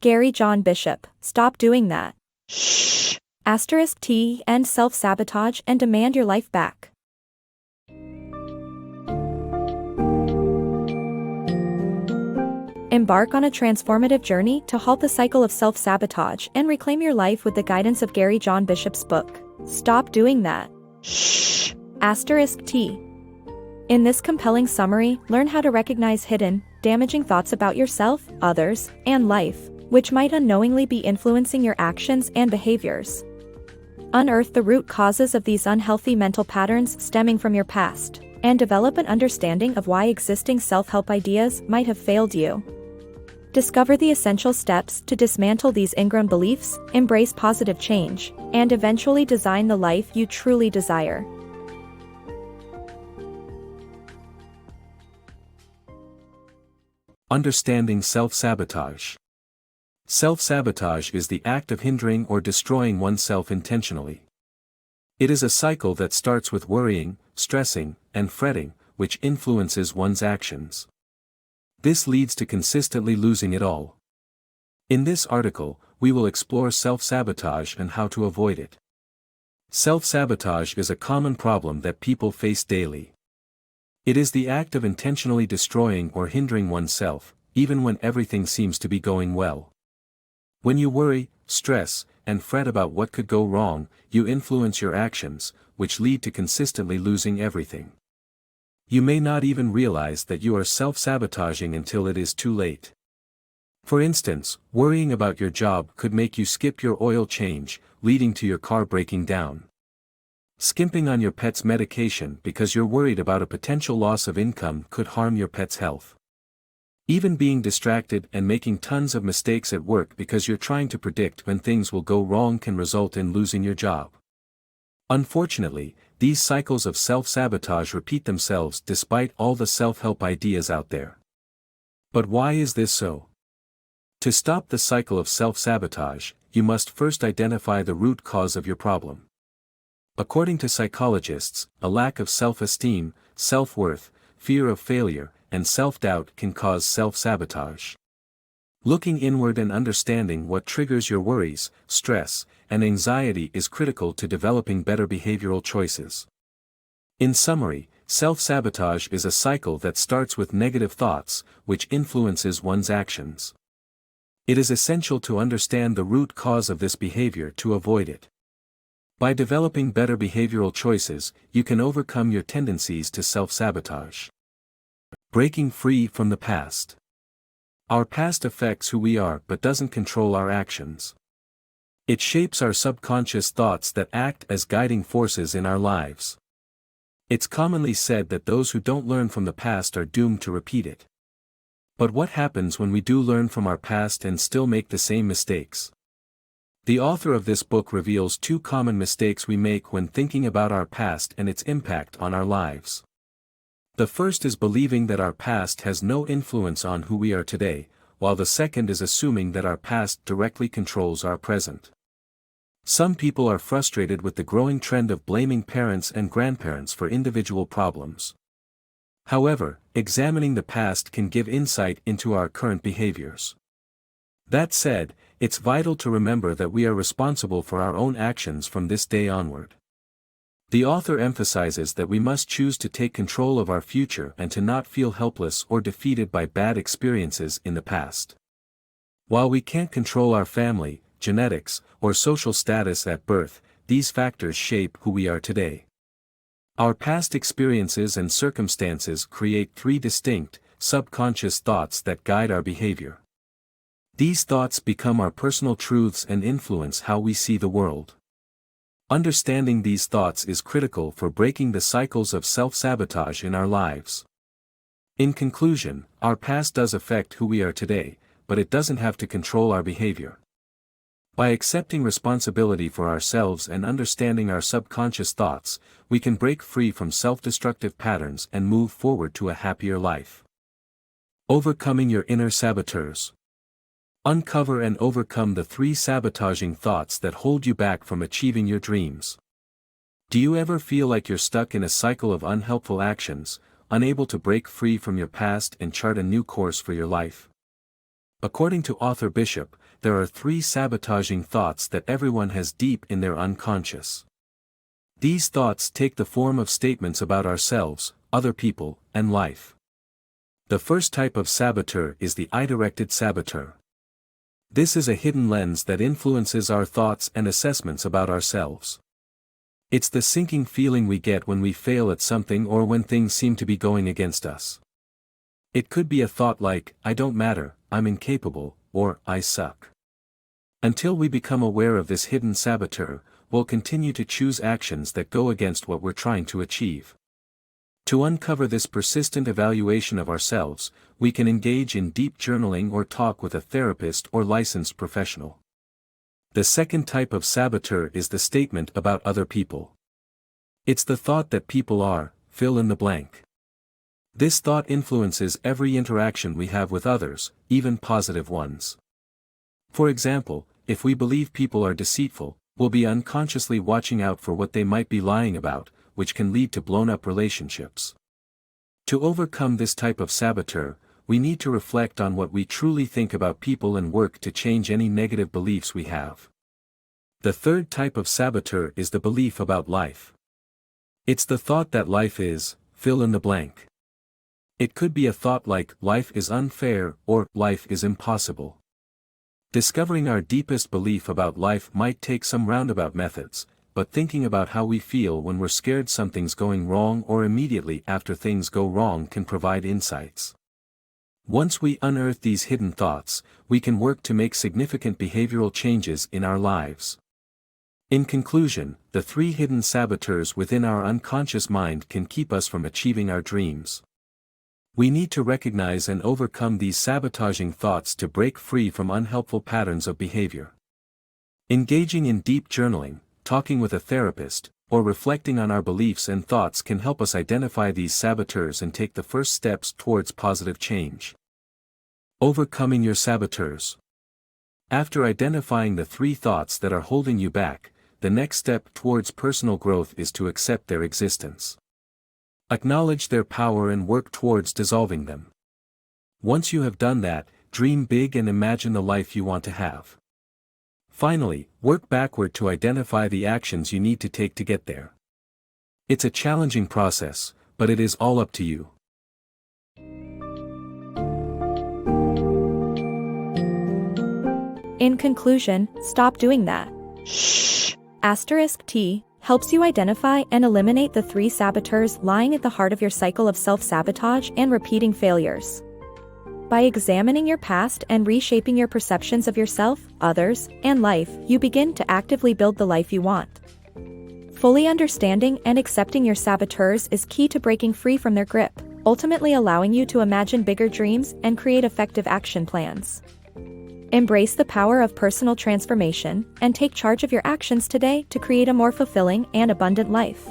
Gary John Bishop, stop doing that. Shh. *T end self-sabotage and demand your life back. Embark on a transformative journey to halt the cycle of self-sabotage and reclaim your life with the guidance of Gary John Bishop's book, Stop Doing That. Shh. *T. In this compelling summary, learn how to recognize hidden, damaging thoughts about yourself, others, and life, which might unknowingly be influencing your actions and behaviors. Unearth the root causes of these unhealthy mental patterns stemming from your past, and develop an understanding of why existing self-help ideas might have failed you. Discover the essential steps to dismantle these ingrown beliefs, embrace positive change, and eventually design the life you truly desire. Understanding self-sabotage. Self-sabotage is the act of hindering or destroying oneself intentionally. It is a cycle that starts with worrying, stressing, and fretting, which influences one's actions. This leads to consistently losing it all. In this article, we will explore self-sabotage and how to avoid it. Self-sabotage is a common problem that people face daily. It is the act of intentionally destroying or hindering oneself, even when everything seems to be going well. When you worry, stress, and fret about what could go wrong, you influence your actions, which lead to consistently losing everything. You may not even realize that you are self-sabotaging until it is too late. For instance, worrying about your job could make you skip your oil change, leading to your car breaking down. Skimping on your pet's medication because you're worried about a potential loss of income could harm your pet's health. Even being distracted and making tons of mistakes at work because you're trying to predict when things will go wrong can result in losing your job. Unfortunately, these cycles of self-sabotage repeat themselves despite all the self-help ideas out there. But why is this so? To stop the cycle of self-sabotage, you must first identify the root cause of your problem. According to psychologists, a lack of self-esteem, self-worth, fear of failure, and self-doubt can cause self-sabotage. Looking inward and understanding what triggers your worries, stress, and anxiety is critical to developing better behavioral choices. In summary, self-sabotage is a cycle that starts with negative thoughts, which influences one's actions. It is essential to understand the root cause of this behavior to avoid it. By developing better behavioral choices, you can overcome your tendencies to self-sabotage. Breaking free from the past. Our past affects who we are but doesn't control our actions. It shapes our subconscious thoughts that act as guiding forces in our lives. It's commonly said that those who don't learn from the past are doomed to repeat it. But what happens when we do learn from our past and still make the same mistakes? The author of this book reveals two common mistakes we make when thinking about our past and its impact on our lives. The first is believing that our past has no influence on who we are today, while the second is assuming that our past directly controls our present. Some people are frustrated with the growing trend of blaming parents and grandparents for individual problems. However, examining the past can give insight into our current behaviors. That said, it's vital to remember that we are responsible for our own actions from this day onward. The author emphasizes that we must choose to take control of our future and to not feel helpless or defeated by bad experiences in the past. While we can't control our family, genetics, or social status at birth, these factors shape who we are today. Our past experiences and circumstances create three distinct, subconscious thoughts that guide our behavior. These thoughts become our personal truths and influence how we see the world. Understanding these thoughts is critical for breaking the cycles of self-sabotage in our lives. In conclusion, our past does affect who we are today, but it doesn't have to control our behavior. By accepting responsibility for ourselves and understanding our subconscious thoughts, we can break free from self-destructive patterns and move forward to a happier life. Overcoming your inner saboteurs. Uncover and overcome the three sabotaging thoughts that hold you back from achieving your dreams. Do you ever feel like you're stuck in a cycle of unhelpful actions, unable to break free from your past and chart a new course for your life? According to author Bishop, there are 3 sabotaging thoughts that everyone has deep in their unconscious. These thoughts take the form of statements about ourselves, other people, and life. The first type of saboteur is the I-directed saboteur. This is a hidden lens that influences our thoughts and assessments about ourselves. It's the sinking feeling we get when we fail at something or when things seem to be going against us. It could be a thought like, I don't matter, I'm incapable, or I suck. Until we become aware of this hidden saboteur, we'll continue to choose actions that go against what we're trying to achieve. To uncover this persistent evaluation of ourselves, we can engage in deep journaling or talk with a therapist or licensed professional. The second type of saboteur is the statement about other people. It's the thought that people are, fill in the blank. This thought influences every interaction we have with others, even positive ones. For example, if we believe people are deceitful, we'll be unconsciously watching out for what they might be lying about, which can lead to blown-up relationships. To overcome this type of saboteur, we need to reflect on what we truly think about people and work to change any negative beliefs we have. The third type of saboteur is the belief about life. It's the thought that life is, fill in the blank. It could be a thought like, life is unfair, or, life is impossible. Discovering our deepest belief about life might take some roundabout methods, but thinking about how we feel when we're scared something's going wrong or immediately after things go wrong can provide insights. Once we unearth these hidden thoughts, we can work to make significant behavioral changes in our lives. In conclusion, the 3 hidden saboteurs within our unconscious mind can keep us from achieving our dreams. We need to recognize and overcome these sabotaging thoughts to break free from unhelpful patterns of behavior. Engaging in deep journaling, talking with a therapist, or reflecting on our beliefs and thoughts can help us identify these saboteurs and take the first steps towards positive change. Overcoming your saboteurs. After identifying the 3 thoughts that are holding you back, the next step towards personal growth is to accept their existence. Acknowledge their power and work towards dissolving them. Once you have done that, dream big and imagine the life you want to have. Finally, work backward to identify the actions you need to take to get there. It's a challenging process, but it is all up to you. In conclusion, stop doing that. Shh. *T helps you identify and eliminate the 3 saboteurs lying at the heart of your cycle of self-sabotage and repeating failures. By examining your past and reshaping your perceptions of yourself, others, and life, you begin to actively build the life you want. Fully understanding and accepting your saboteurs is key to breaking free from their grip, ultimately allowing you to imagine bigger dreams and create effective action plans. Embrace the power of personal transformation and take charge of your actions today to create a more fulfilling and abundant life.